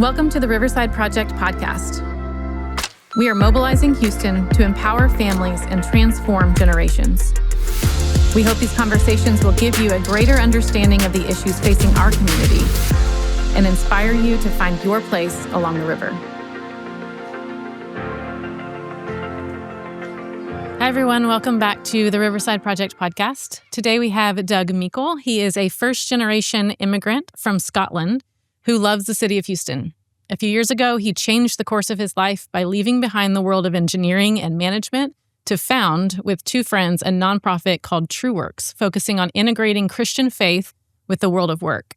Welcome to the Riverside Project podcast. We are mobilizing Houston to empower families and transform generations. We hope these conversations will give you a greater understanding of the issues facing our community and inspire you to find your place along the river. Hi, everyone. Welcome back to the Riverside Project podcast. Today we have Doug Meikle. He is a first-generation immigrant from Scotland who loves the city of Houston. A few years ago, he changed the course of his life by leaving behind the world of engineering and management to found, with two friends, a nonprofit called TrueWorks, focusing on integrating Christian faith with the world of work.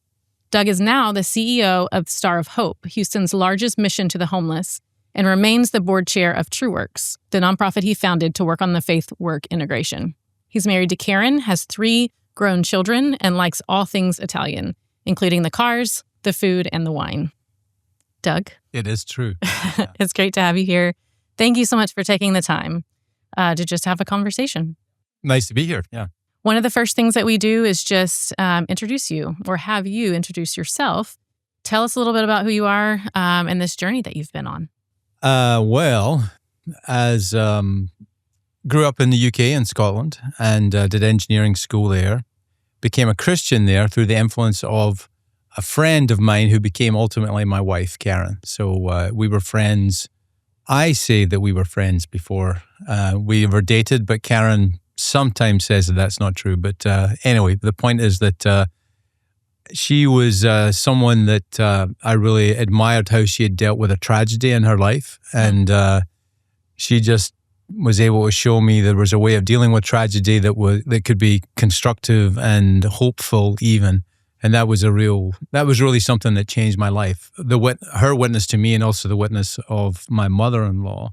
Doug is now the CEO of Star of Hope, Houston's largest mission to the homeless, and remains the board chair of TrueWorks, the nonprofit he founded to work on the faith-work integration. He's married to Karen, has 3 grown children, and likes all things Italian, including the cars, the food, and the wine. Doug? It is true. Yeah. It's great to have you here. Thank you so much for taking the time to just have a conversation. Nice to be here, yeah. One of the first things that we do is just introduce you or have you introduce yourself. Tell us a little bit about who you are and this journey that you've been on. Grew up in the UK in Scotland and did engineering school there. Became a Christian there through the influence of a friend of mine who became ultimately my wife, Karen. So we were friends. I say that we were friends before we ever dated, but Karen sometimes says that that's not true. But anyway, the point is that she was someone that I really admired how she had dealt with a tragedy in her life. And she just was able to show me there was a way of dealing with tragedy that could be constructive and hopeful even. And that was really something that changed my life. Her witness to me and also the witness of my mother-in-law.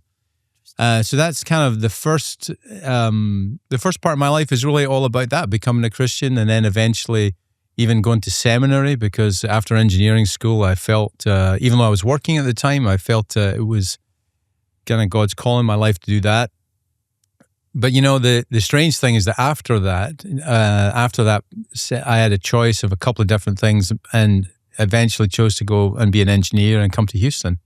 So that's kind of the first part of my life is really all about that, becoming a Christian, and then eventually even going to seminary, because after engineering school, I felt, even though I was working at the time, I felt it was kind of God's calling my life to do that. But the strange thing is that after that, I had a choice of a couple of different things and eventually chose to go and be an engineer and come to Houston.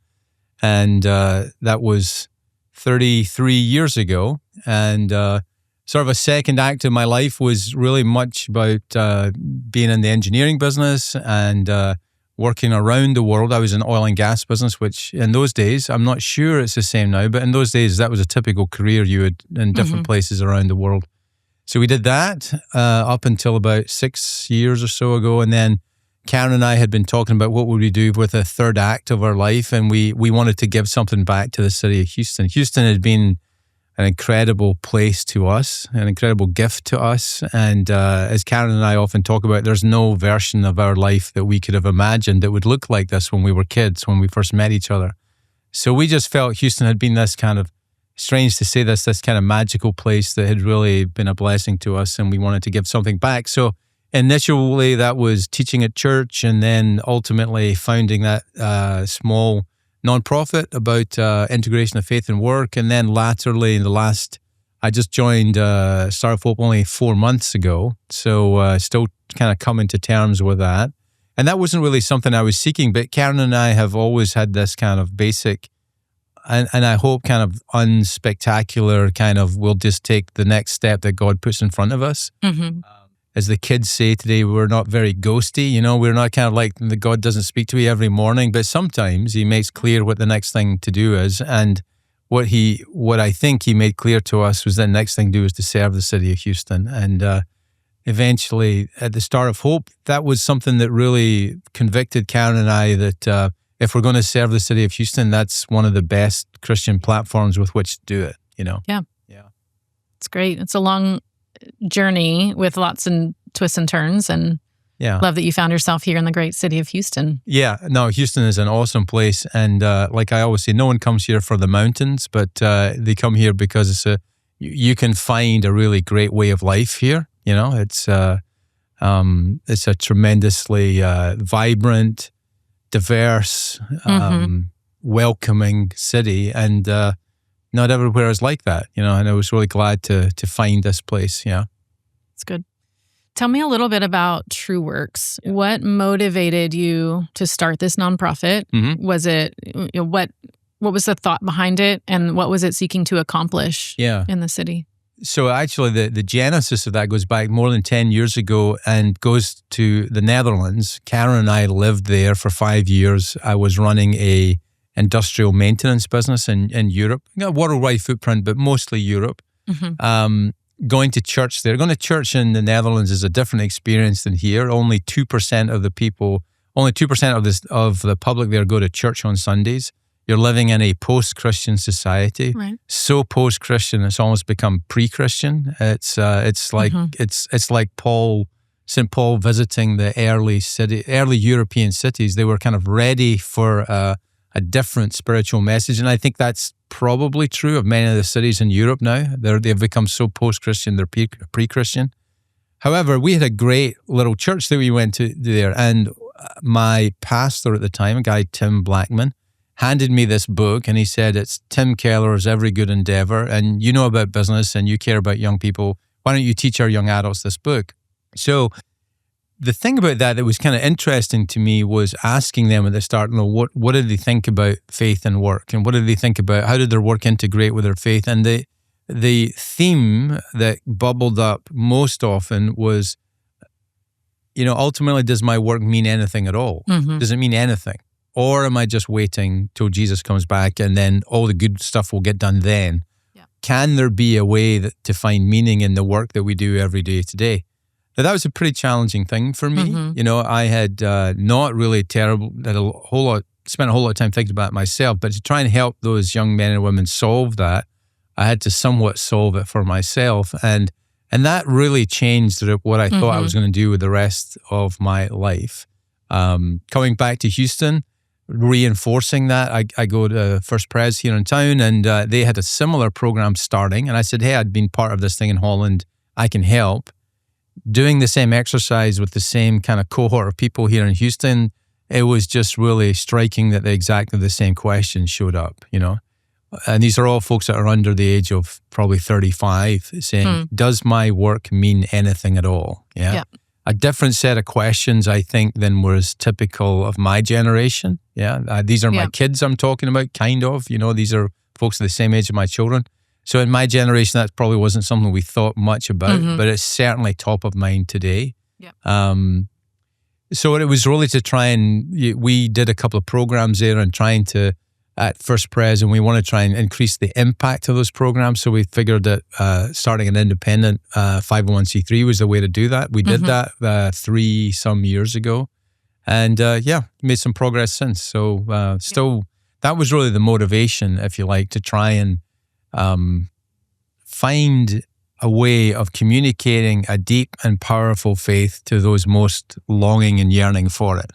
And that was 33 years ago. And sort of a second act of my life was really much about being in the engineering business and working around the world. I was in oil and gas business, which in those days, I'm not sure it's the same now, but in those days, that was a typical career you had in different places around the world. So we did that up until about 6 years or so ago. And then Karen and I had been talking about what would we do with a third act of our life. And we wanted to give something back to the city of Houston. Houston had been an incredible place to us, an incredible gift to us. And as Karen and I often talk about, there's no version of our life that we could have imagined that would look like this when we were kids, when we first met each other. So we just felt Houston had been this kind of, strange to say this kind of magical place that had really been a blessing to us, and we wanted to give something back. So initially that was teaching at church, and then ultimately founding that small nonprofit about integration of faith and work. And then laterally I just joined Star of Hope only 4 months ago. So still kind of coming to terms with that. And that wasn't really something I was seeking, but Karen and I have always had this kind of basic, and I hope kind of unspectacular kind of, we'll just take the next step that God puts in front of us. Mm-hmm. As the kids say today, we're not very ghosty. We're not kind of like the God doesn't speak to me every morning, but sometimes he makes clear what the next thing to do is. And what I think he made clear to us was the next thing to do is to serve the city of Houston. And eventually at the Star of Hope, that was something that really convicted Karen and I that if we're going to serve the city of Houston, that's one of the best Christian platforms with which to do it, Yeah. It's great. It's a long journey with lots of twists and turns, and love that you found yourself here in the great city of Houston. Yeah, no, Houston is an awesome place, and like I always say, no one comes here for the mountains, but they come here because you can find a really great way of life here. It's a tremendously vibrant, diverse, welcoming city, and not everywhere is like that, and I was really glad to find this place. Yeah, it's good. Tell me a little bit about TrueWorks. Yeah. What motivated you to start this nonprofit? Was it, what was the thought behind it, and what was it seeking to accomplish in the city? So actually the genesis of that goes back more than 10 years ago and goes to the Netherlands. Karen and I lived there for 5 years. I was running a industrial maintenance business in Europe. Got a worldwide footprint, but mostly Europe. Going to church there. Going to church in the Netherlands is a different experience than here. Only 2% of the people, only 2% of the public there go to church on Sundays. You're living in a post-Christian society. Right. So post-Christian, it's almost become pre-Christian. It's like it's like St. Paul visiting the early European cities. They were kind of ready for a different spiritual message, and I think that's probably true of many of the cities in Europe now. They've become so post-Christian, they're pre-Christian. However, we had a great little church that we went to there, and my pastor at the time, a guy, Tim Blackman, handed me this book, and he said, it's Tim Keller's Every Good Endeavor, and you know about business and you care about young people. Why don't you teach our young adults this book? So the thing about that was kind of interesting to me was asking them at the start, what did they think about faith and work? And what did they think about, how did their work integrate with their faith? And the theme that bubbled up most often was, ultimately, does my work mean anything at all? Does it mean anything? Or am I just waiting till Jesus comes back and then all the good stuff will get done then? Yeah. Can there be a way to find meaning in the work that we do every day today? Now, that was a pretty challenging thing for me. I had not really spent a whole lot of time thinking about it myself, but to try and help those young men and women solve that, I had to somewhat solve it for myself. And that really changed what I thought I was going to do with the rest of my life. Coming back to Houston, reinforcing that, I go to First Pres here in town, and they had a similar program starting. And I said, hey, I'd been part of this thing in Holland. I can help. Doing the same exercise with the same kind of cohort of people here in Houston, it was just really striking that exactly the same questions showed up, And these are all folks that are under the age of probably 35 saying, does my work mean anything at all? Yeah. Yep. A different set of questions, I think, than was typical of my generation. Yeah, these are my kids I'm talking about, kind of. These are folks the same age as my children. So in my generation, that probably wasn't something we thought much about, but it's certainly top of mind today. Yep. So it was really to try and, we did a couple of programs there and trying to, at First Pres, and we want to try and increase the impact of those programs. So we figured that starting an independent 501c3 was the way to do that. We did that 3-some years ago, and made some progress since. So still, that was really the motivation, if you like, to try and find a way of communicating a deep and powerful faith to those most longing and yearning for it,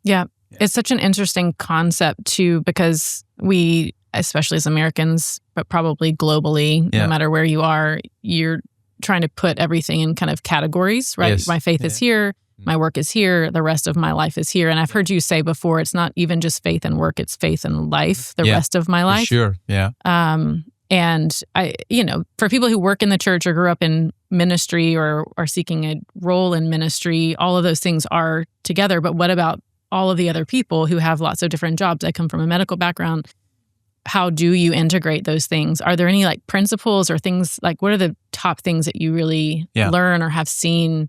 Yeah. It's such an interesting concept too, because we, especially as Americans, but probably globally, no matter where you are, you're trying to put everything in kind of categories, right? Yes. My faith is here, my work is here, the rest of my life is here. And I've heard you say before, it's not even just faith and work, it's faith and life, the rest of my life. Sure, yeah. And I, for people who work in the church or grew up in ministry or are seeking a role in ministry, all of those things are together. But what about all of the other people who have lots of different jobs? I come from a medical background. How do you integrate those things? Are there any principles or things, what are the top things that you really learn or have seen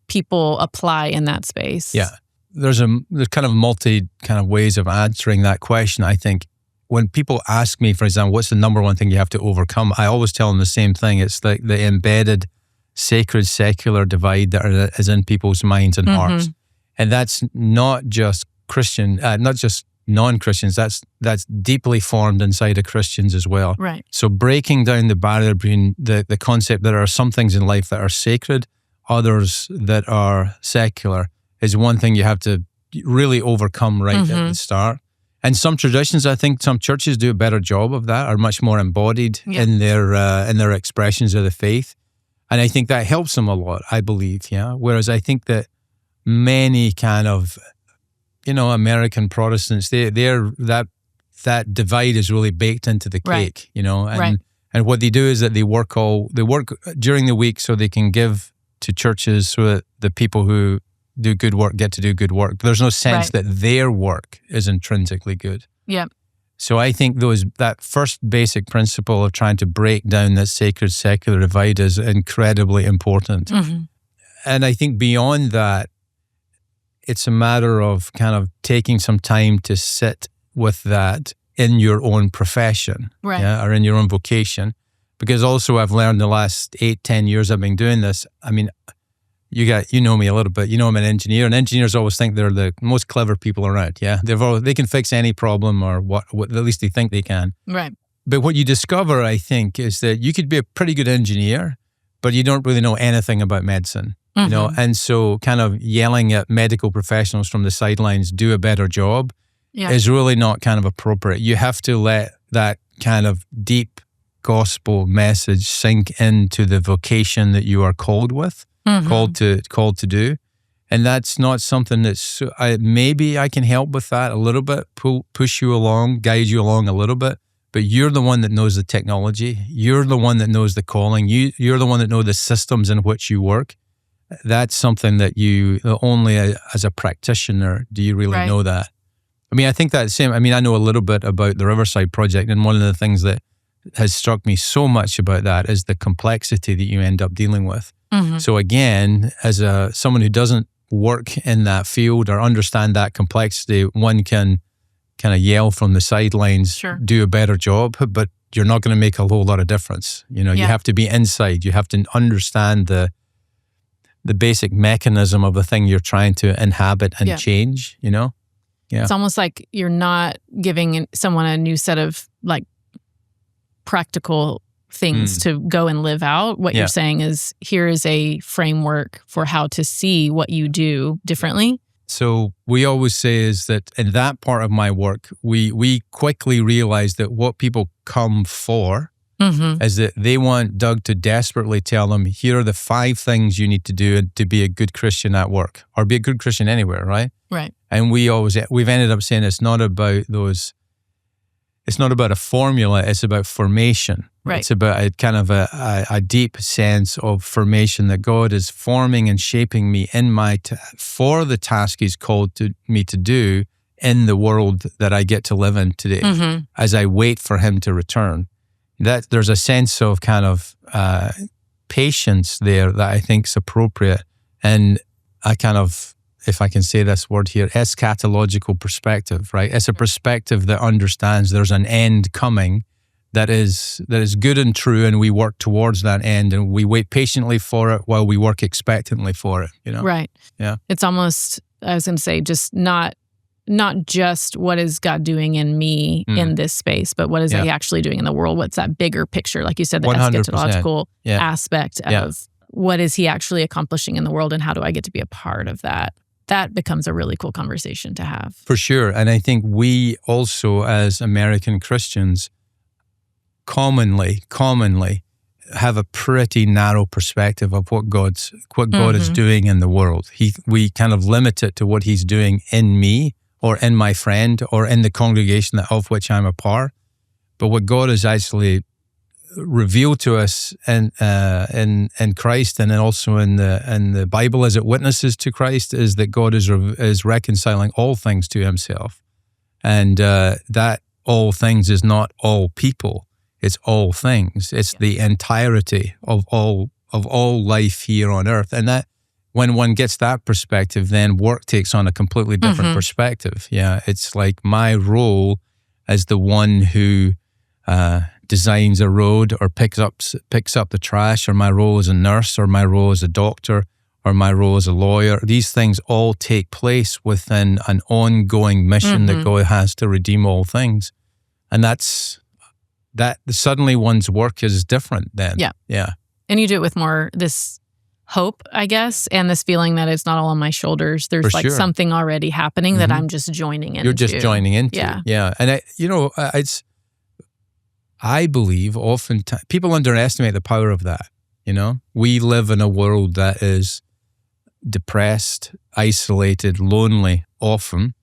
people apply in that space? Yeah. There's kind of multi kind of ways of answering that question. I think when people ask me, for example, what's the number one thing you have to overcome? I always tell them the same thing. It's the embedded sacred secular divide that is in people's minds and hearts. And that's not just Christian, not just non-Christians. That's deeply formed inside of Christians as well. Right. So breaking down the barrier between the concept that there are some things in life that are sacred, others that are secular, is one thing you have to really overcome right at the start. And some traditions, I think some churches do a better job of that, are much more embodied in their expressions of the faith. And I think that helps them a lot, I believe, Whereas I think that many kind of, American Protestants, that divide is really baked into the cake, and what they do is that they work during the week so they can give to churches so that the people who do good work get to do good work. There's no sense that their work is intrinsically good. Yeah. So I think that first basic principle of trying to break down that sacred-secular divide is incredibly important. Mm-hmm. And I think beyond that, it's a matter of kind of taking some time to sit with that in your own profession, or in your own vocation. Because also I've learned the last 8-10 years I've been doing this. I mean, you know me a little bit. You know I'm an engineer, and engineers always think they're the most clever people around. Yeah, they can fix any problem, or what at least they think they can. Right. But what you discover, I think, is that you could be a pretty good engineer, but you don't really know anything about medicine. Mm-hmm. You know, and so kind of yelling at medical professionals from the sidelines, do a better job, is really not kind of appropriate. You have to let that kind of deep gospel message sink into the vocation that you are called with. Mm-hmm. called to do. And that's not something that's, maybe I can help with that a little bit, push you along, guide you along a little bit, but you're the one that knows the technology. You're the one that knows the calling. You're the one that knows the systems in which you work. That's something that only as a practitioner do you really know that. I mean, I think that's the same. I mean, I know a little bit about the Riverside Project, and one of the things that has struck me so much about that is the complexity that you end up dealing with. Mm-hmm. So again, as someone who doesn't work in that field or understand that complexity, one can kind of yell from the sidelines, do a better job, but you're not going to make a whole lot of difference. You know, you have to be inside. You have to understand the basic mechanism of the thing you're trying to inhabit and change, you know? Yeah. It's almost like you're not giving someone a new set of like practical things to go and live out. What you're saying is, here is a framework for how to see what you do differently. So we always say is that in that part of my work, we quickly realize that what people come for is that they want Doug to desperately tell them, here are the 5 things you need to do to be a good Christian at work, or be a good Christian anywhere, right? Right. And we've ended up saying it's not about a formula, it's about formation. Right. It's about a kind of a deep sense of formation that God is forming and shaping me for the task He's called me to do in the world that I get to live in today, as I wait for Him to return. That there's a sense of kind of patience there that I think is appropriate, and I kind of, if I can say this word here, eschatological perspective, right? It's a perspective that understands there's an end coming that is good and true, and we work towards that end, and we wait patiently for it while we work expectantly for it, you know? Right. Yeah. It's almost, I was going to say, just not just what is God doing in me in this space, but what is He actually doing in the world? What's that bigger picture? Like you said, the 100%. eschatological aspect of what is He actually accomplishing in the world, and how do I get to be a part of that? That becomes a really cool conversation to have. For sure. And I think we also, as American Christians, commonly have a pretty narrow perspective of what God is doing in the world. We kind of limit it to what He's doing in me, or in my friend, or in the congregation of which I'm a part. But what God has actually revealed to us in Christ, and then also in the Bible as it witnesses to Christ, is that God is reconciling all things to Himself, and that all things is not all people; it's all things. It's the entirety of all life here on earth, and that when one gets that perspective, then work takes on a completely different perspective. Yeah, it's like my role as the one who designs a road or picks up the trash, or my role as a nurse, or my role as a doctor, or my role as a lawyer. These things all take place within an ongoing mission that God has to redeem all things. And that suddenly one's work is different then. Yeah. Yeah. And you do it with more this hope, I guess, and this feeling that it's not all on my shoulders. There's something already happening that I'm just joining into. You're just joining into. Yeah. Yeah. And I believe oftentimes people underestimate the power of that. You know, we live in a world that is depressed, isolated, lonely often.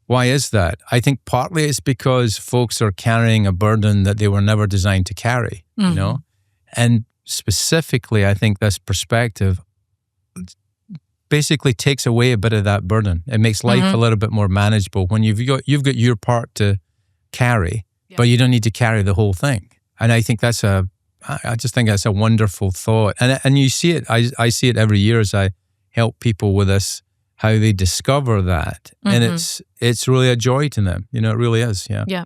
Why is that? I think partly it's because folks are carrying a burden that they were never designed to carry, you know? And specifically, I think this perspective basically takes away a bit of that burden. It makes life a little bit more manageable when you've got your part to carry, but you don't need to carry the whole thing. And I think I just think that's a wonderful thought. And you see it, I see it every year as I help people with this, how they discover that. And it's really a joy to them. It really is. Yeah. Yeah.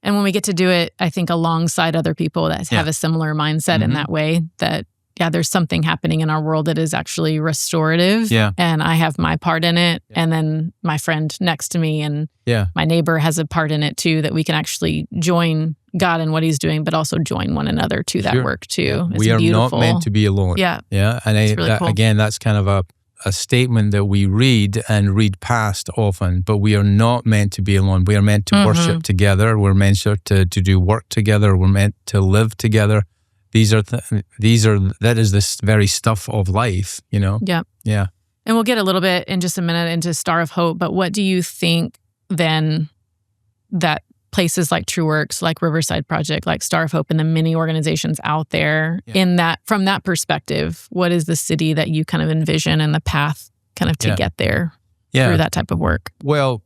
And when we get to do it, I think alongside other people that have a similar mindset in that way, that, there's something happening in our world that is actually restorative. Yeah. And I have my part in it. Yeah. And then my friend next to me and my neighbor has a part in it too, that we can actually join God in what he's doing, but also join one another to that work too. Yeah. It's we are beautiful. not meant to be alone. Yeah. Yeah. And really cool. Again, that's kind of a statement that we read past often, but we are not meant to be alone. We are meant to worship together. We're meant to do work together. We're meant to live together. That is this very stuff of life, Yeah. Yeah. And we'll get a little bit in just a minute into Star of Hope, but what do you think then that places like TrueWorks, like Riverside Project, like Star of Hope, and the many organizations out there from that perspective, what is the city that you kind of envision and the path kind of to get there through that type of work? Well,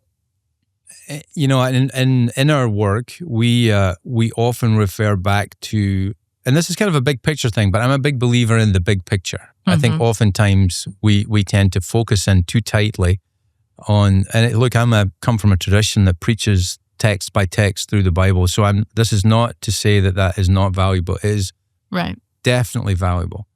in our work, we often refer back to, and this is kind of a big picture thing, but I'm a big believer in the big picture. I think oftentimes we tend to focus in too tightly on, and look, come from a tradition that preaches text by text through the Bible. So this is not to say that is not valuable. It is definitely valuable.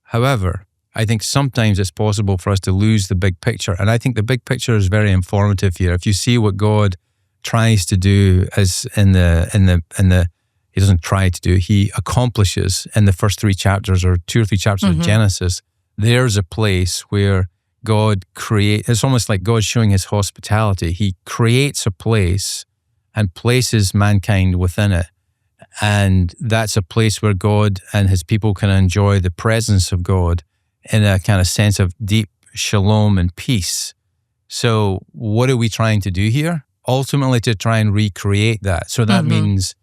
However, I think sometimes it's possible for us to lose the big picture. And I think the big picture is very informative here. If you see what God tries to do as he doesn't try to do, he accomplishes in the first 3 chapters or 2 or 3 chapters of Genesis, there's a place where God it's almost like God showing his hospitality. He creates a place and places mankind within it. And that's a place where God and his people can enjoy the presence of God in a kind of sense of deep shalom and peace. So what are we trying to do here? Ultimately to try and recreate that. So that means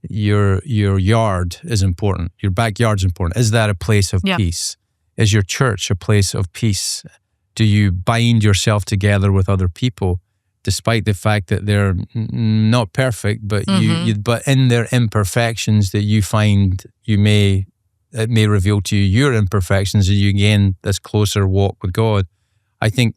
your yard is important. Your backyard's important. Is that a place of peace? Is your church a place of peace? Do you bind yourself together with other people, despite the fact that they're not perfect, but but in their imperfections that you find it may reveal to you your imperfections, and you gain this closer walk with God. I think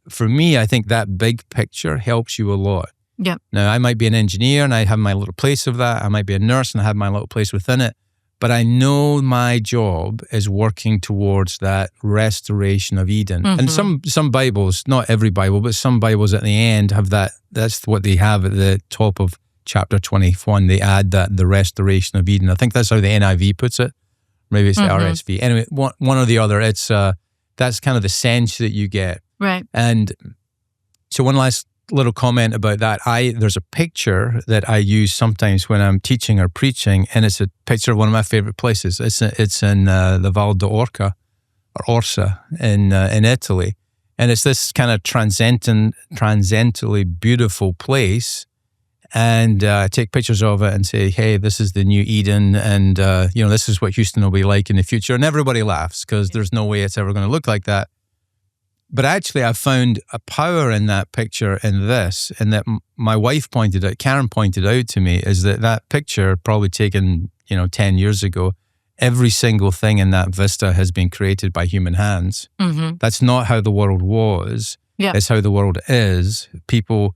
for me, I think that big picture helps you a lot. Yeah. Now, I might be an engineer and I have my little place of that. I might be a nurse and I have my little place within it. But I know my job is working towards that restoration of Eden. And some Bibles, not every Bible, but some Bibles at the end have that. That's what they have at the top of chapter 21. They add that, the restoration of Eden. I think that's how the NIV puts it. Maybe it's the RSV. Anyway, one or the other. It's that's kind of the sense that you get. Right. And so one last little comment about that. There's a picture that I use sometimes when I'm teaching or preaching, and it's a picture of one of my favorite places. It's in the Val d'Orca, or Orsa in Italy, and it's this kind of transcendently beautiful place. And I take pictures of it and say, hey, this is the new Eden, and this is what Houston will be like in the future. And everybody laughs because there's no way it's ever going to look like that. But actually, I found a power in that picture in this, and that my wife Karen pointed out to me, is that picture, probably taken 10 years ago, every single thing in that vista has been created by human hands. That's not how the world was. It's how the world is. People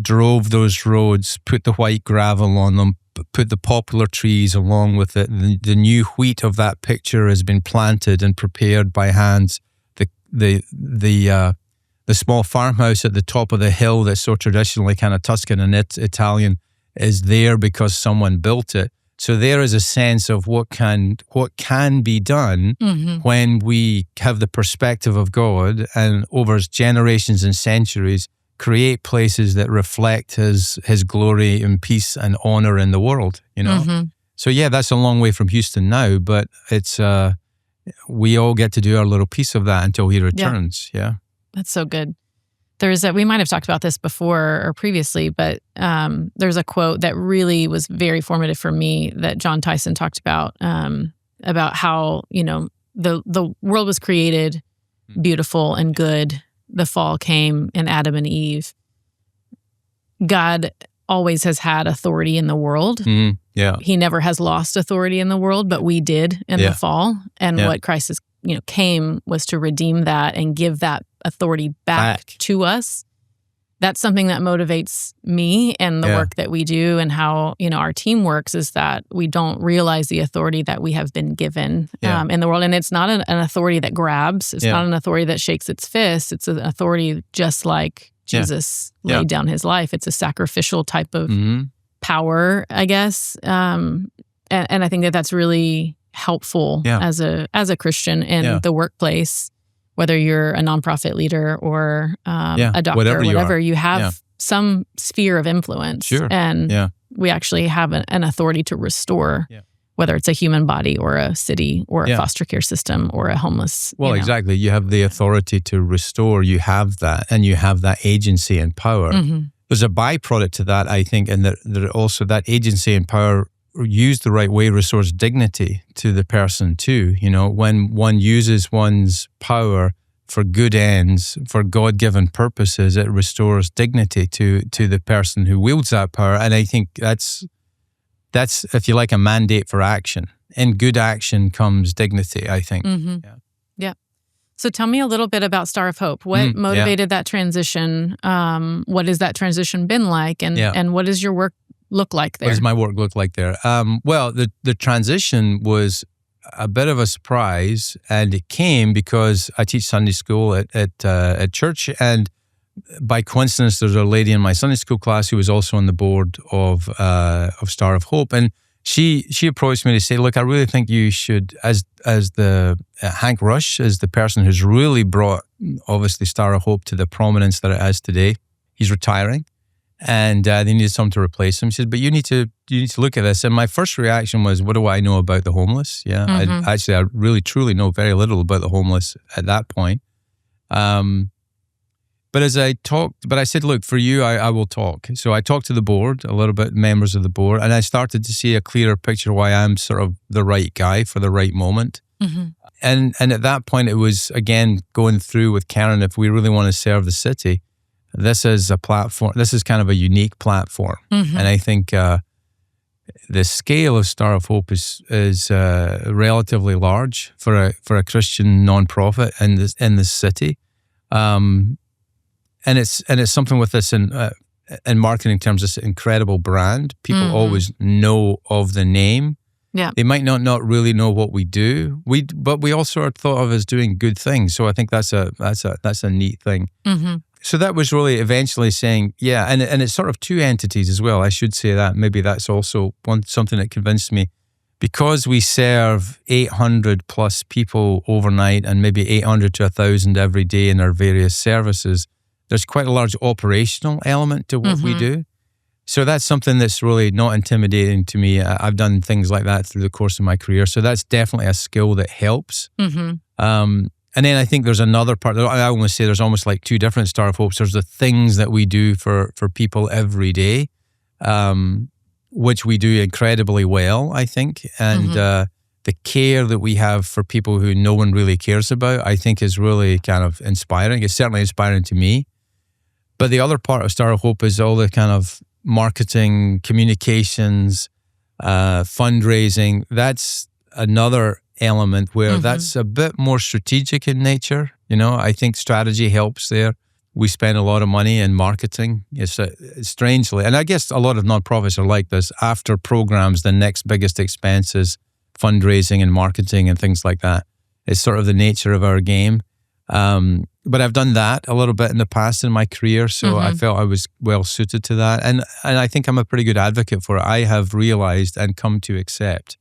drove those roads, put the white gravel on them, put the poplar trees along with it. The new wheat of that picture has been planted and prepared by hands. The small farmhouse at the top of the hill that's so traditionally kind of Tuscan and Italian is there because someone built it. So there is a sense of what can be done when we have the perspective of God and over generations and centuries create places that reflect his glory and peace and honor in the world. So that's a long way from Houston now, but it's we all get to do our little piece of that until he returns. Yeah. That's so good. We might have talked about this before or previously, but there's a quote that really was very formative for me that John Tyson talked about how, the world was created beautiful and good. The fall came in Adam and Eve. God always has had authority in the world. Yeah. He never has lost authority in the world, but we did in the fall. And what Christ is, came was to redeem that and give that authority back to us. That's something that motivates me and the work that we do, and how, our team works, is that we don't realize the authority that we have been given in the world. And it's not an authority that grabs. It's not an authority that shakes its fist. It's an authority just like Jesus laid down his life. It's a sacrificial type of power, I guess. And I think that that's really helpful as a Christian in the workplace. Whether you're a nonprofit leader or a doctor or whatever, you have some sphere of influence. Sure. And we actually have an authority to restore, whether it's a human body or a city or a foster care system or a homeless. Well, exactly. You have the authority to restore. You have that, and you have that agency and power. There's a byproduct to that, I think, and that also that agency and power, used the right way, restores dignity to the person too. When one uses one's power for good ends, for God-given purposes, it restores dignity to the person who wields that power. And I think that's, if you like, a mandate for action. In good action comes dignity, I think. Yeah. So tell me a little bit about Star of Hope. What motivated that transition? What has that transition been like? And what does your work look like there? What does my work look like there? Well, the transition was a bit of a surprise, and it came because I teach Sunday school at church, and by coincidence, there's a lady in my Sunday school class who was also on the board of Star of Hope, and she approached me to say, "Look, I really think you should, as the Hank Rush is the person who's really brought obviously Star of Hope to the prominence that it has today. He's retiring." And they needed someone to replace him. She said, "But you need to look at this." And my first reaction was, "What do I know about the homeless?" I really truly know very little about the homeless at that point. But I said, "Look, for you, I will talk." So I talked to the board a little bit, members of the board, and I started to see a clearer picture why I'm sort of the right guy for the right moment. And at that point, it was again going through with Karen, if we really want to serve the city, this is a platform. This is kind of a unique platform, and I think the scale of Star of Hope is relatively large for a Christian nonprofit in this city, and it's something with this in marketing terms. This incredible brand. People always know of the name. Yeah, they might not really know what we do. But we also are thought of as doing good things. So I think that's a neat thing. So that was really eventually saying, and it's sort of two entities as well. I should say that. Maybe that's also something that convinced me. Because we serve 800 plus people overnight and maybe 800 to 1,000 every day in our various services, there's quite a large operational element to what we do. So that's something that's really not intimidating to me. I've done things like that through the course of my career. So that's definitely a skill that helps. And then I think there's another part. I want to say there's almost like two different Star of Hopes. There's the things that we do for people every day, which we do incredibly well, I think. And the care that we have for people who no one really cares about, I think is really kind of inspiring. It's certainly inspiring to me. But the other part of Star of Hope is all the kind of marketing, communications, fundraising. That's another element where that's a bit more strategic in nature. I think strategy helps there. We spend a lot of money in marketing. It's strangely, and I guess a lot of nonprofits are like this. After programs, the next biggest expense is fundraising and marketing and things like that. It's sort of the nature of our game. But I've done that a little bit in the past in my career, so I felt I was well suited to that. And I think I'm a pretty good advocate for it. I have realized and come to accept.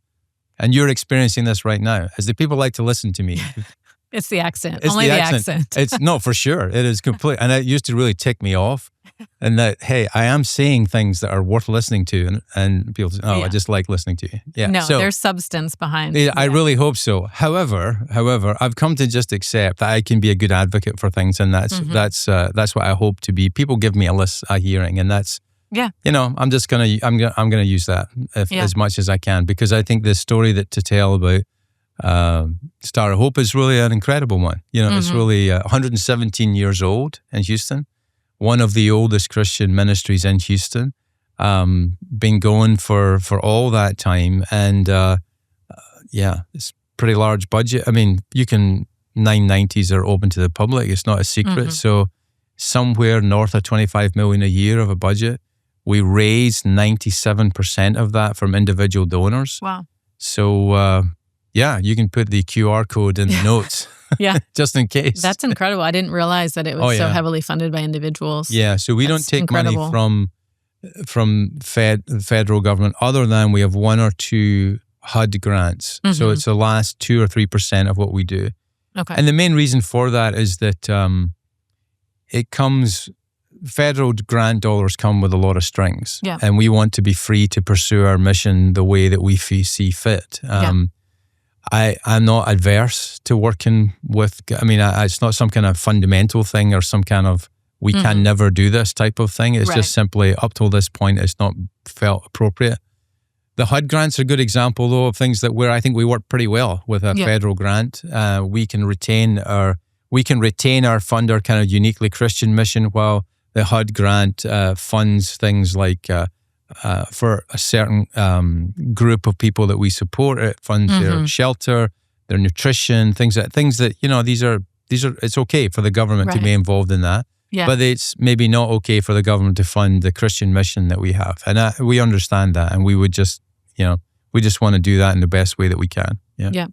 And you're experiencing this right now, as the people like to listen to me. It's the accent. Only the accent. It's no, for sure. It is complete. And it used to really tick me off. And that, hey, I am saying things that are worth listening to. And people say, I just like listening to you. Yeah. No, there's substance behind it. I really hope so. However, I've come to just accept that I can be a good advocate for things. And that's what I hope to be. People give me a hearing, and that's, I'm just going to use that as much as I can, because I think the story to tell about Star of Hope is really an incredible one. It's really 117 years old in Houston, one of the oldest Christian ministries in Houston, been going for all that time. And it's pretty large budget. I mean, 990s are open to the public. It's not a secret. So somewhere north of $25 million a year of a budget. We raised 97% of that from individual donors. Wow. So, you can put the QR code in the notes. Yeah. Just in case. That's incredible. I didn't realize that it was so heavily funded by individuals. Yeah. So we don't take money from federal government, other than we have one or two HUD grants. So it's the last 2 or 3% of what we do. Okay. And the main reason for that is that federal grant dollars come with a lot of strings. Yeah. And we want to be free to pursue our mission the way that we see fit. I'm not adverse to working with, it's not some kind of fundamental thing or some kind of we can never do this type of thing. It's just simply up till this point, it's not felt appropriate. The HUD grants are a good example, though, of things where I think we work pretty well with a federal grant. We can retain our funder kind of uniquely Christian mission, while the HUD grant funds things like for a certain group of people that we support. It funds their shelter, their nutrition, things that these are. It's okay for the government to be involved in that. Yeah. But it's maybe not okay for the government to fund the Christian mission that we have. And we understand that. And we would just, we just want to do that in the best way that we can. Yeah. Yeah.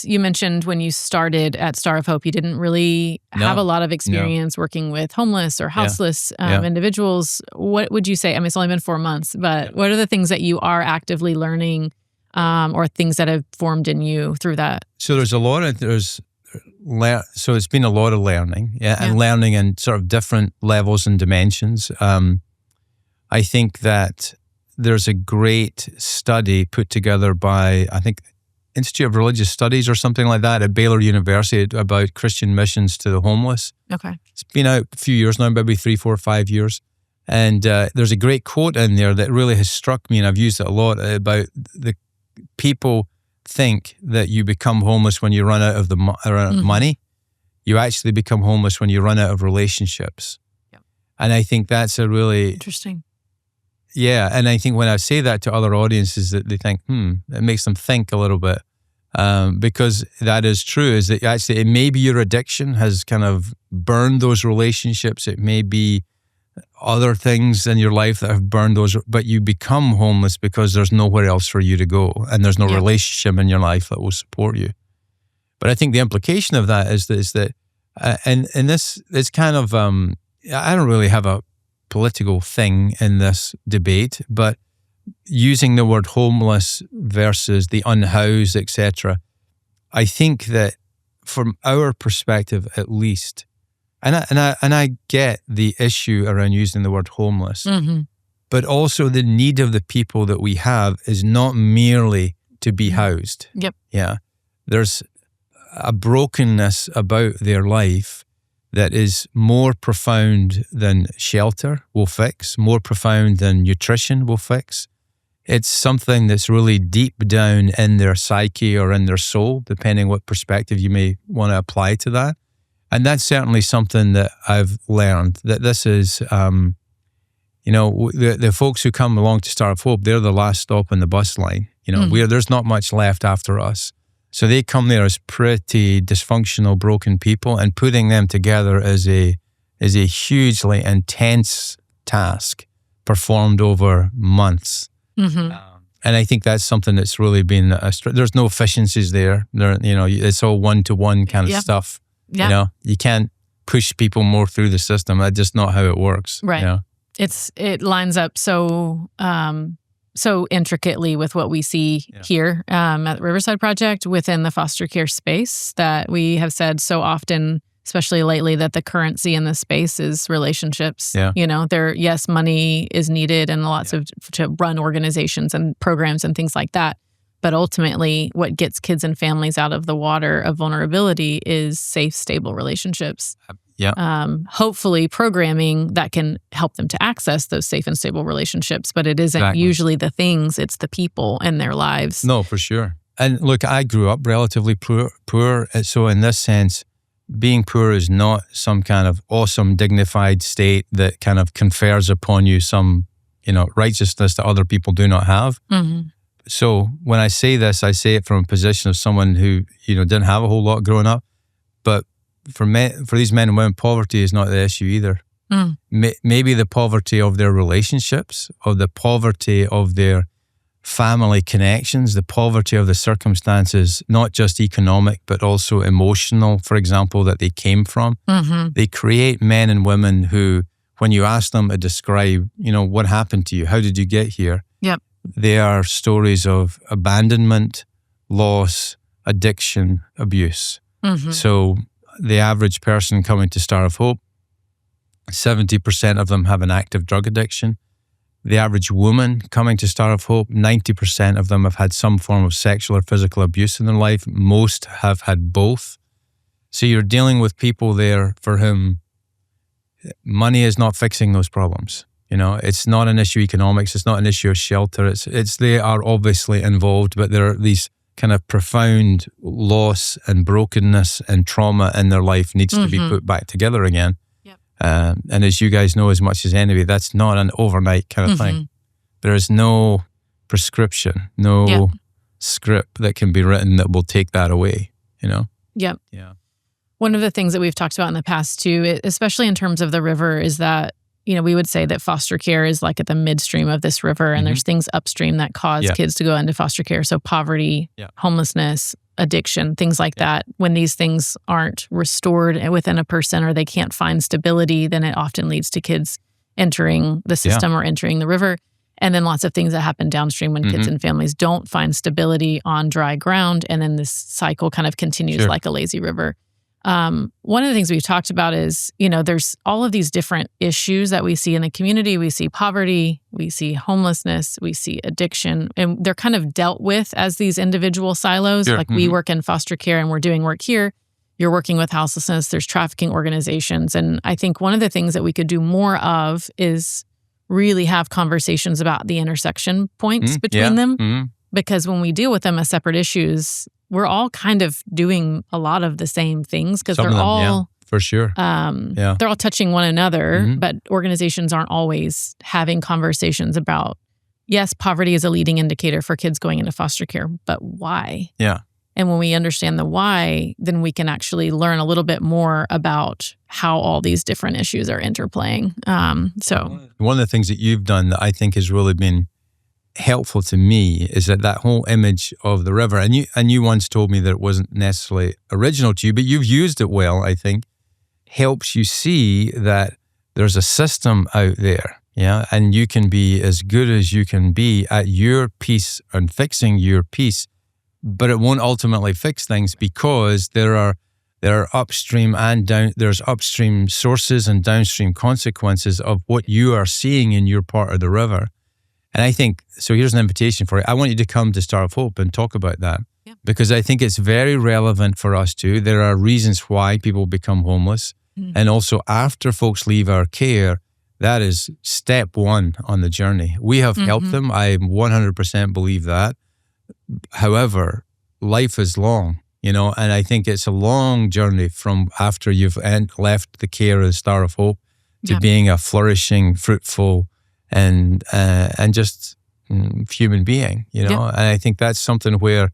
You mentioned when you started at Star of Hope, you didn't really have a lot of experience working with homeless or houseless individuals. What would you say? It's only been 4 months, but what are the things that you are actively learning or things that have formed in you through that? So it's been a lot of learning, and learning in sort of different levels and dimensions. I think that there's a great study put together by, I think, Institute of Religious Studies or something like that at Baylor University about Christian missions to the homeless. Okay. It's been out a few years now, maybe 3, 4, 5 years. And there's a great quote in there that really has struck me, and I've used it a lot, about the people think that you become homeless when you run out of money. You actually become homeless when you run out of relationships. Yep. And I think that's a really... Interesting. Yeah, and I think when I say that to other audiences, that they think, it makes them think a little bit. Because that is true, is that actually it may be your addiction has kind of burned those relationships. It may be other things in your life that have burned those, but you become homeless because there's nowhere else for you to go, and there's no relationship in your life that will support you. But I think the implication of that is that and this is kind of, I don't really have a political thing in this debate, but using the word homeless versus the unhoused, etc., I think that from our perspective, at least, and I get the issue around using the word homeless, but also the need of the people that we have is not merely to be housed. Yep. Yeah. There's a brokenness about their life that is more profound than shelter will fix, more profound than nutrition will fix. It's something that's really deep down in their psyche or in their soul, depending what perspective you may want to apply to that. And that's certainly something that I've learned, that this is, the folks who come along to Star of Hope, they're the last stop on the bus line. There's not much left after us. So they come there as pretty dysfunctional, broken people, and putting them together is a hugely intense task performed over months. And I think that's something that's really been there's no efficiencies there. It's all one-to-one kind of stuff. Yeah. You can't push people more through the system. That's just not how it works. Right. It lines up so intricately with what we see here at the Riverside Project within the foster care space, that we have said so often, especially lately, that the currency in the space is relationships. Yeah. Money is needed and lots of to run organizations and programs and things like that. But ultimately, what gets kids and families out of the water of vulnerability is safe, stable relationships. Hopefully programming that can help them to access those safe and stable relationships, but it isn't usually the things, it's the people in their lives. No, for sure. And look, I grew up relatively poor. So in this sense, being poor is not some kind of awesome, dignified state that kind of confers upon you some, righteousness that other people do not have. Mm-hmm. So when I say this, I say it from a position of someone who, didn't have a whole lot growing up. But for these men and women, poverty is not the issue either. Mm. Maybe the poverty of their relationships, or the poverty of their family connections, the poverty of the circumstances, not just economic, but also emotional, for example, that they came from. Mm-hmm. They create men and women who, when you ask them to describe, what happened to you, how did you get here? Yep. They are stories of abandonment, loss, addiction, abuse. Mm-hmm. So the average person coming to Star of Hope, 70% of them have an active drug addiction. The average woman coming to Star of Hope, 90% of them have had some form of sexual or physical abuse in their life. Most have had both. So you're dealing with people there for whom money is not fixing those problems. It's not an issue of economics. It's not an issue of shelter. It's they are obviously involved, but there are these kind of profound loss and brokenness and trauma in their life needs to be put back together again. And as you guys know as much as anybody, that's not an overnight kind of thing. There is no prescription, no script that can be written that will take that away, Yep. Yeah. One of the things that we've talked about in the past too, especially in terms of the river, is that, we would say that foster care is like at the midstream of this river, and there's things upstream that cause kids to go into foster care. So poverty, homelessness, addiction, things like that. When these things aren't restored within a person, or they can't find stability, then it often leads to kids entering the system or entering the river. And then lots of things that happen downstream when kids and families don't find stability on dry ground. And then this cycle kind of continues like a lazy river. One of the things we've talked about is, there's all of these different issues that we see in the community. We see poverty, we see homelessness, we see addiction, and they're kind of dealt with as these individual silos. Like we work in foster care and we're doing work here. You're working with houselessness, there's trafficking organizations. And I think one of the things that we could do more of is really have conversations about the intersection points between them. Because when we deal with them as separate issues, we're all kind of doing a lot of the same things, because they're all for sure. They're all touching one another, but organizations aren't always having conversations about, yes, poverty is a leading indicator for kids going into foster care, but why? Yeah. And when we understand the why, then we can actually learn a little bit more about how all these different issues are interplaying. So one of the things that you've done that I think has really been helpful to me is that whole image of the river, and you once told me that it wasn't necessarily original to you, but you've used it well, I think, helps you see that there's a system out there, and you can be as good as you can be at your piece and fixing your piece, but it won't ultimately fix things, because there are upstream and there's upstream sources and downstream consequences of what you are seeing in your part of the river. And I think, so here's an invitation for you. I want you to come to Star of Hope and talk about that, because I think it's very relevant for us too. There are reasons why people become homeless. And also after folks leave our care, that is step one on the journey. We have helped them. I 100% believe that. However, life is long, and I think it's a long journey from after you've left the care of the Star of Hope to being a flourishing, fruitful, and just human being, And I think that's something where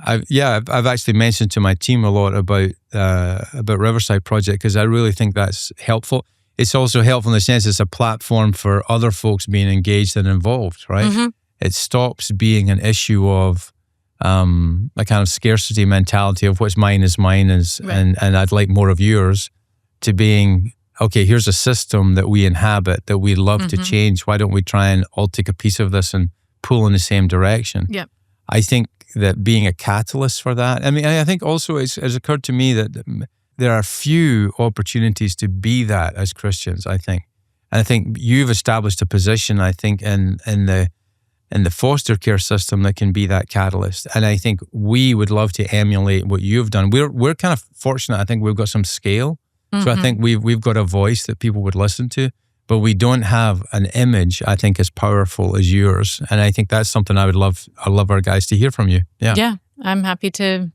I've actually mentioned to my team a lot about Riverside Project, because I really think that's helpful. It's also helpful in the sense it's a platform for other folks being engaged and involved, right? It stops being an issue of a kind of scarcity mentality of what's mine is mine, and I'd like more of yours, to being, okay, here's a system that we inhabit that we love to change. Why don't we try and all take a piece of this and pull in the same direction? Yep. I think that being a catalyst for that, I think also it's occurred to me that there are few opportunities to be that as Christians, I think. And I think you've established a position, I think, in the foster care system that can be that catalyst. And I think we would love to emulate what you've done. We're kind of fortunate. I think we've got some scale. So I think we've got a voice that people would listen to, but we don't have an image, I think, as powerful as yours. And I think that's something I love our guys to hear from you. Yeah. Yeah. I'm happy to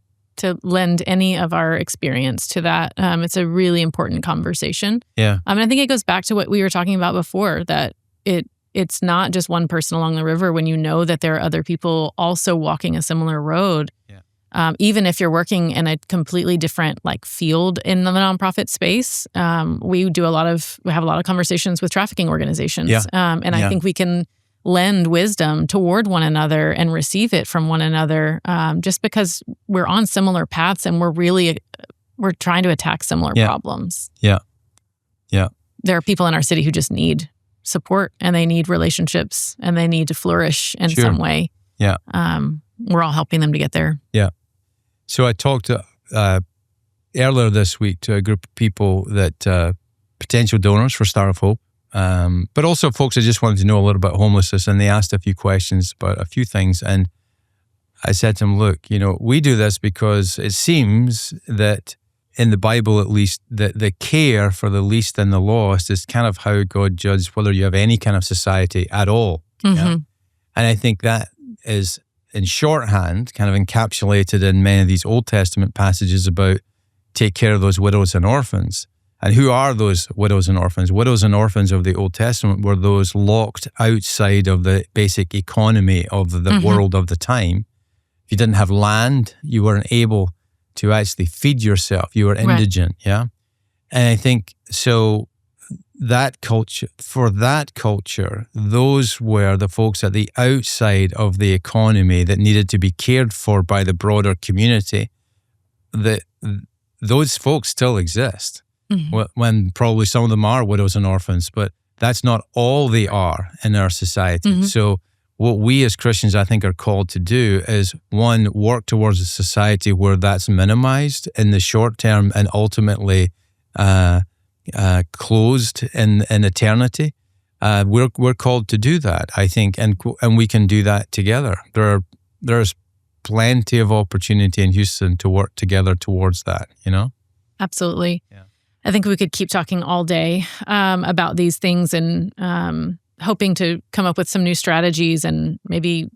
lend any of our experience to that. It's a really important conversation. Yeah. And I think it goes back to what we were talking about before, that it's not just one person along the river when you know that there are other people also walking a similar road. Yeah. Even if you're working in a completely different field in the nonprofit space, we have a lot of conversations with trafficking organizations. Yeah. I think we can lend wisdom toward one another and receive it from one another, just because we're on similar paths and we're trying to attack similar problems. Yeah. Yeah. There are people in our city who just need support, and they need relationships, and they need to flourish in some way. Yeah. We're all helping them to get there. Yeah. So I talked earlier this week to a group of people that potential donors for Star of Hope, but also folks that just wanted to know a little bit about homelessness, and they asked a few questions about a few things. And I said to them, look, we do this because it seems that in the Bible, at least, that the care for the least and the lost is kind of how God judges whether you have any kind of society at all. Mm-hmm. Yeah? And I think that is, in shorthand, kind of encapsulated in many of these Old Testament passages about take care of those widows and orphans. And who are those widows and orphans? Widows and orphans of the Old Testament were those locked outside of the basic economy of the world of the time. If you didn't have land, you weren't able to actually feed yourself. You were indigent, right. Yeah? And I think, so for that culture, those were the folks at the outside of the economy that needed to be cared for by the broader community. Those folks still exist. Mm-hmm. When probably some of them are widows and orphans, but that's not all they are in our society. Mm-hmm. So what we as Christians, I think, are called to do is, one, work towards a society where that's minimized in the short term and ultimately closed in eternity. We're called to do that, I think, and we can do that together. There's plenty of opportunity in Houston to work together towards that, Absolutely. Yeah. I think we could keep talking all day about these things, and hoping to come up with some new strategies and maybe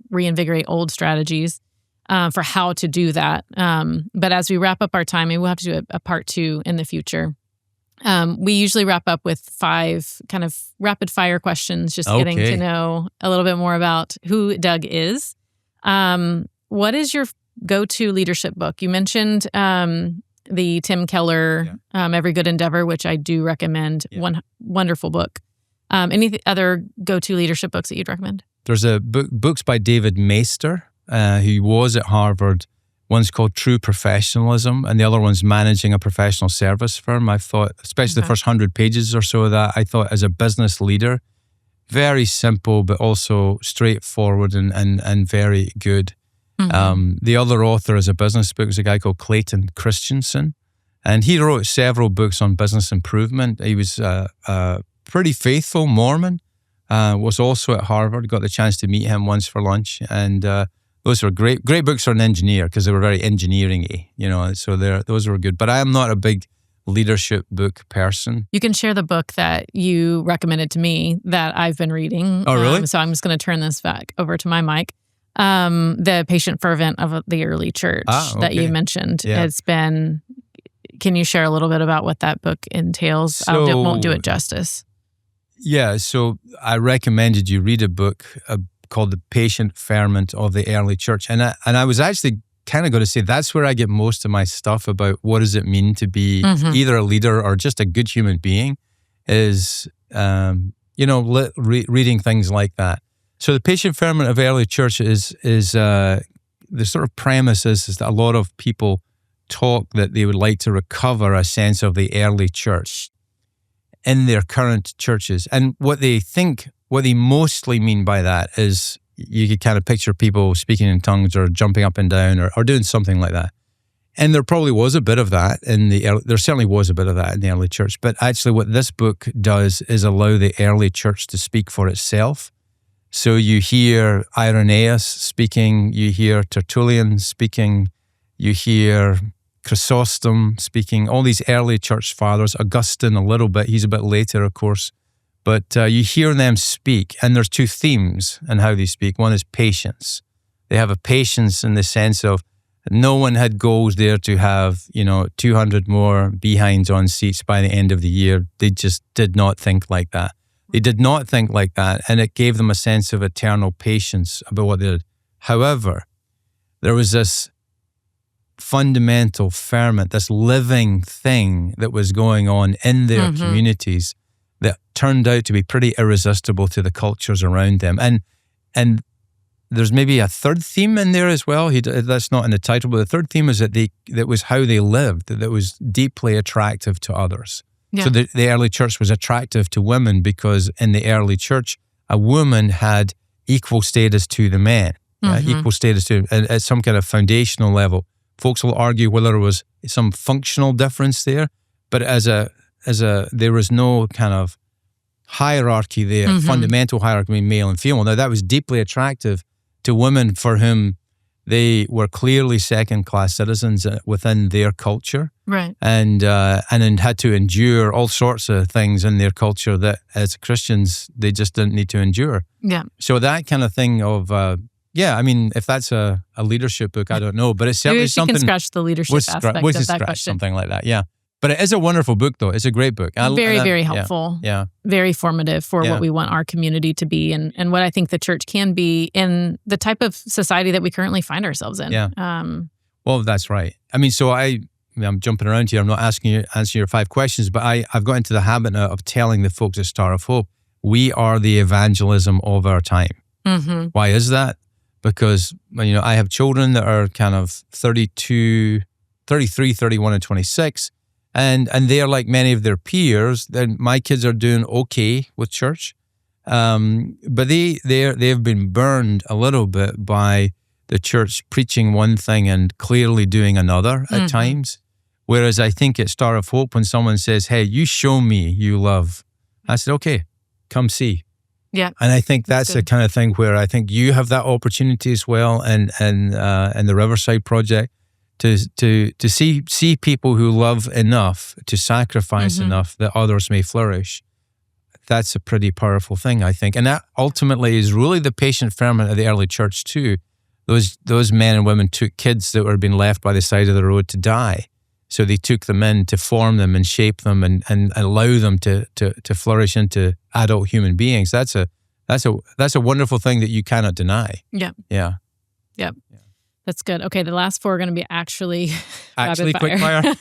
reinvigorate old strategies for how to do that. But as we wrap up our time, maybe we'll have to do a part 2 in the future. We usually wrap up with 5 kind of rapid fire questions, just getting to know a little bit more about who Doug is. What is your go-to leadership book? You mentioned the Tim Keller, Every Good Endeavor, which I do recommend. Yeah. One wonderful book. Any other go-to leadership books that you'd recommend? There's a books by David Maister, who was at Harvard. One's called True Professionalism, and the other one's Managing a Professional Service Firm. I thought, especially the first 100 pages or so of that, I thought as a business leader, very simple, but also straightforward and very good. Mm-hmm. The other author is a business book is a guy called Clayton Christensen, and he wrote several books on business improvement. He was a pretty faithful Mormon, was also at Harvard, got the chance to meet him once for lunch, and those were great books for an engineer because they were very engineering-y, so those were good. But I am not a big leadership book person. You can share the book that you recommended to me that I've been reading. Oh, really? So I'm just going to turn this back over to my mic. The Patient Fervent of the Early Church that you mentioned. Yeah. Can you share a little bit about what that book entails? I won't do it justice. Yeah, so I recommended you read a book called The Patient Fervent of the Early Church. And I was actually kind of going to say that's where I get most of my stuff about what does it mean to be either a leader or just a good human being is, reading things like that. So the Patient Fervent of early church is the sort of premise is that a lot of people talk that they would like to recover a sense of the early church in their current churches. And what they mostly mean by that is you could kind of picture people speaking in tongues or jumping up and down or doing something like that. And there probably was a bit of that there certainly was a bit of that in the early church. But actually what this book does is allow the early church to speak for itself. So you hear Irenaeus speaking, you hear Tertullian speaking, you hear Chrysostom speaking, all these early church fathers, Augustine a little bit, he's a bit later, of course. But you hear them speak, and there's 2 themes in how they speak. One is patience, They have a patience in the sense of no one had goals there to have, 200 more behinds on seats by the end of the year. They just did not think like that. They did not think like that. And it gave them a sense of eternal patience about what they did. However, there was this fundamental ferment, this living thing that was going on in their communities that turned out to be pretty irresistible to the cultures around them. And there's maybe a third theme in there as well. That's not in the title, but the third theme is that was how they lived, that was deeply attractive to others. Yeah. So the early church was attractive to women because in the early church, a woman had equal status to the man, equal status to at some kind of foundational level. Folks will argue whether there was some functional difference there, but there was no kind of hierarchy there, fundamental hierarchy between male and female. Now that was deeply attractive to women for whom they were clearly second-class citizens within their culture, right? And had to endure all sorts of things in their culture that, as Christians, they just didn't need to endure. Yeah. So that kind of thing of, if that's a leadership book, I don't know, but it's certainly something. Maybe she can scratch the leadership aspect of that question. Something like that, yeah. But it is a wonderful book, though. It's a great book. Very, very helpful. Yeah. Very formative for what we want our community to be and what I think the church can be in the type of society that we currently find ourselves in. Yeah. Well, that's right. So I'm jumping around here. I'm not asking you to answer your 5 questions, but I've got into the habit now of telling the folks at Star of Hope, we are the evangelism of our time. Mm-hmm. Why is that? Because, I have children that are kind of 33, 31, and 26. And they're like many of their peers. My kids are doing okay with church, but they've been burned a little bit by the church preaching one thing and clearly doing another at times. Whereas I think at Star of Hope, when someone says, "Hey, you show me you love," I said, "Okay, come see." Yeah, and I think that's the kind of thing where I think you have that opportunity as well, and the Riverside Project. To see people who love enough to sacrifice enough that others may flourish, that's a pretty powerful thing, I think. And that ultimately is really the patient ferment of the early church too. Those men and women took kids that were being left by the side of the road to die. So they took them in to form them and shape them and allow them to flourish into adult human beings. That's a wonderful thing that you cannot deny. Yeah. Yeah. Yeah. That's good. Okay, the last 4 are going to be actually quick fire.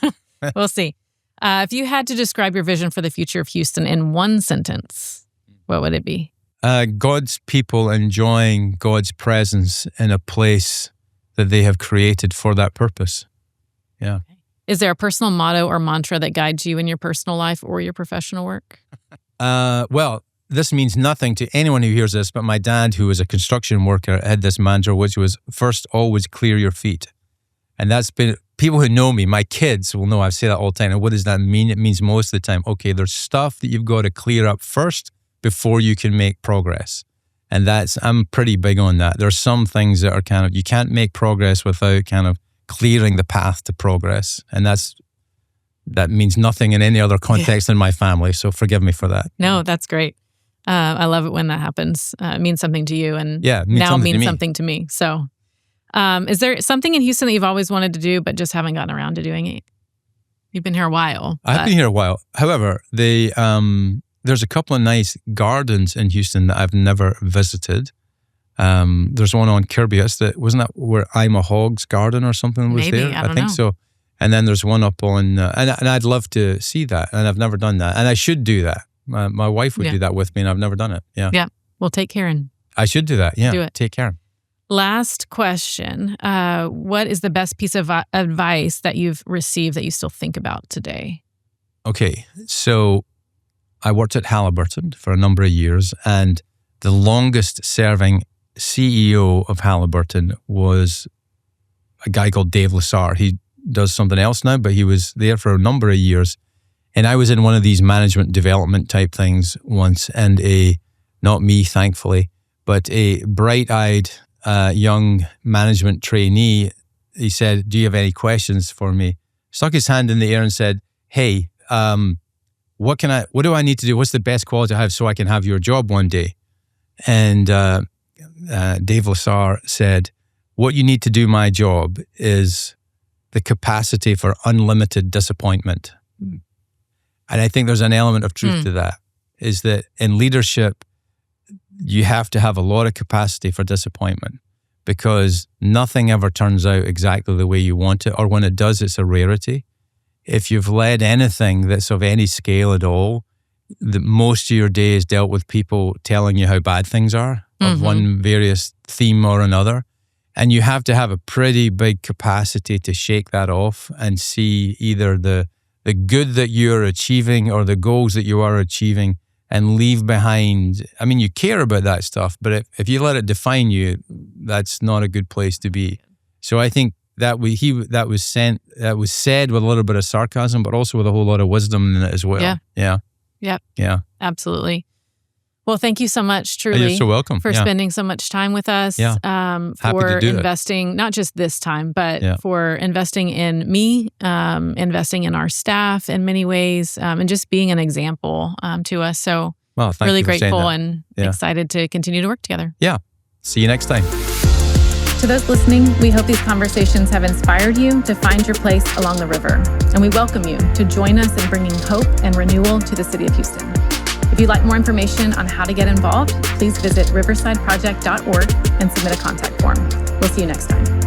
We'll see. If you had to describe your vision for the future of Houston in one sentence, what would it be? God's people enjoying God's presence in a place that they have created for that purpose. Yeah. Okay. Is there a personal motto or mantra that guides you in your personal life or your professional work? Well, this means nothing to anyone who hears this, but my dad, who was a construction worker, had this mantra, which was, first, always clear your feet. And that's been, people who know me, my kids will know I say that all the time. And what does that mean? It means most of the time, okay, there's stuff that you've got to clear up first before you can make progress. And I'm pretty big on that. There's some things that are kind of, you can't make progress without kind of clearing the path to progress. And that means nothing in any other context in my family. So forgive me for that. No, that's great. I love it when that happens. It means something to you and means something to me. So is there something in Houston that you've always wanted to do but just haven't gotten around to doing it? You've been here a while. I've been here a while. However, there's a couple of nice gardens in Houston that I've never visited. There's one on Kirby. Wasn't that where I'm a Hog's garden or something was Maybe, there? I don't think know. So. And then there's one up on, and I'd love to see that. And I've never done that. And I should do that. My wife would do that with me, and I've never done it. Yeah. Yeah. Well, take care and I should do that. Yeah. Do it. Take care. Last question. What is the best piece of advice that you've received that you still think about today? Okay. So I worked at Halliburton for a number of years, and the longest serving CEO of Halliburton was a guy called Dave Lassar. He does something else now, but he was there for a number of years. And I was in one of these management development type things once, and not me, thankfully, but a bright-eyed young management trainee, he said, "Do you have any questions for me?" Stuck his hand in the air and said, "Hey, what do I need to do? What's the best quality I have so I can have your job one day?" And Dave Lassar said, what you need to do my job is the capacity for unlimited disappointment. And I think there's an element of truth to that, is that in leadership, you have to have a lot of capacity for disappointment, because nothing ever turns out exactly the way you want it, or when it does, it's a rarity. If you've led anything that's of any scale at all, most of your day is dealt with people telling you how bad things are of one various theme or another. And you have to have a pretty big capacity to shake that off and see either the good that you're achieving or the goals that you are achieving, and leave behind. I mean, you care about that stuff, but if you let it define you, that's not a good place to be. So I think that was said with a little bit of sarcasm, but also with a whole lot of wisdom in it as well. Yeah. Yeah. Absolutely. Well, thank you so much, truly. You're so welcome. For spending so much time with us. Yeah. For investing, not just this time, but for investing in me, investing in our staff in many ways, and just being an example to us. So really grateful and excited to continue to work together. Yeah. See you next time. To those listening, we hope these conversations have inspired you to find your place along the river. And we welcome you to join us in bringing hope and renewal to the city of Houston. If you'd like more information on how to get involved, please visit riversideproject.org and submit a contact form. We'll see you next time.